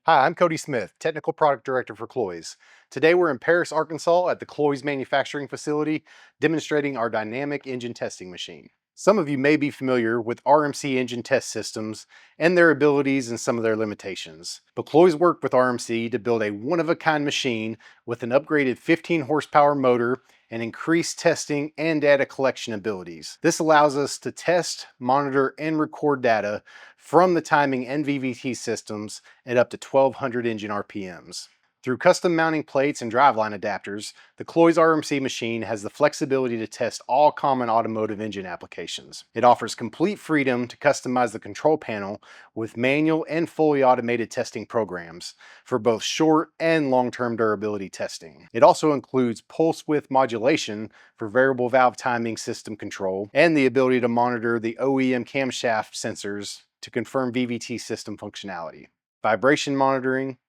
Hi, I'm Cody Smith, Technical Product Director for Cloyes. Today we're in Paris, Arkansas at the Cloyes manufacturing facility demonstrating our dynamic engine testing machine. Some of you may be familiar with RMC engine test systems and their abilities and some of their limitations. But Cloyes worked with RMC to build a one-of-a-kind machine with an upgraded 15 horsepower motor and increased testing and data collection abilities. This allows us to test, monitor, and record data from the timing and VVT systems at up to 1200 engine RPMs. Through custom mounting plates and driveline adapters, the Cloyes RMC machine has the flexibility to test all common automotive engine applications. It offers complete freedom to customize the control panel with manual and fully automated testing programs for both short and long-term durability testing. It also includes pulse width modulation for variable valve timing system control and the ability to monitor the OEM camshaft sensors to confirm VVT system functionality, vibration monitoring,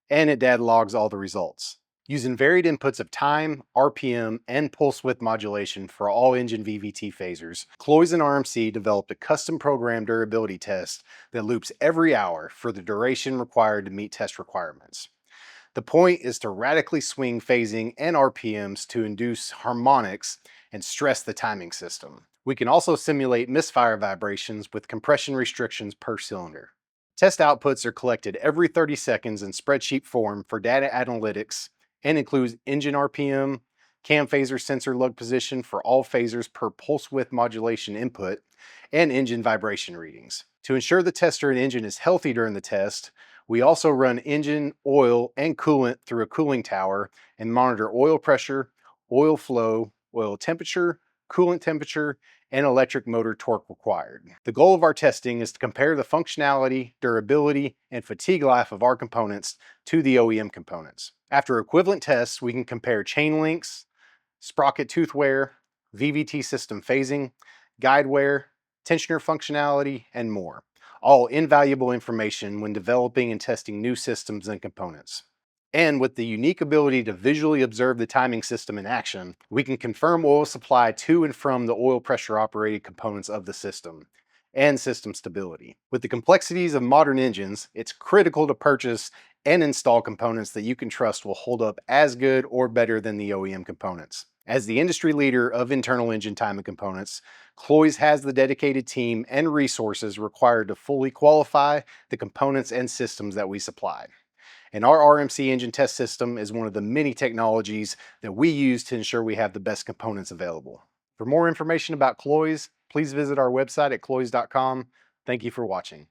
and it data logs all the results. Using varied inputs of time, RPM, and pulse width modulation for all engine VVT phasers, Cloyes and RMC developed a custom programmed durability test that loops every hour for the duration required to meet test requirements. The point is to radically swing phasing and RPMs to induce harmonics and stress the timing system. We can also simulate misfire vibrations with compression restrictions per cylinder. Test outputs are collected every 30 seconds in spreadsheet form for data analytics and includes engine RPM, cam phaser sensor lug position for all phasers per pulse width modulation input, and engine vibration readings. To ensure the tester and engine is healthy during the test, we also run engine, oil, and coolant through a cooling tower and monitor oil pressure, oil flow, oil temperature, coolant temperature, and electric motor torque required. The goal of our testing is to compare the functionality, durability, and fatigue life of our components to the OEM components. After equivalent tests, we can compare chain links, sprocket tooth wear, VVT system phasing, guide wear, tensioner functionality, and more. All invaluable information when developing and testing new systems and components. And with the unique ability to visually observe the timing system in action, we can confirm oil supply to and from the oil pressure operated components of the system and system stability. With the complexities of modern engines, it's critical to purchase and install components that you can trust will hold up as good or better than the OEM components. As the industry leader of internal engine timing components, Cloyes has the dedicated team and resources required to fully qualify the components and systems that we supply. And our RMC engine test system is one of the many technologies that we use to ensure we have the best components available. For more information about Cloyes, please visit our website at cloyes.com. Thank you for watching.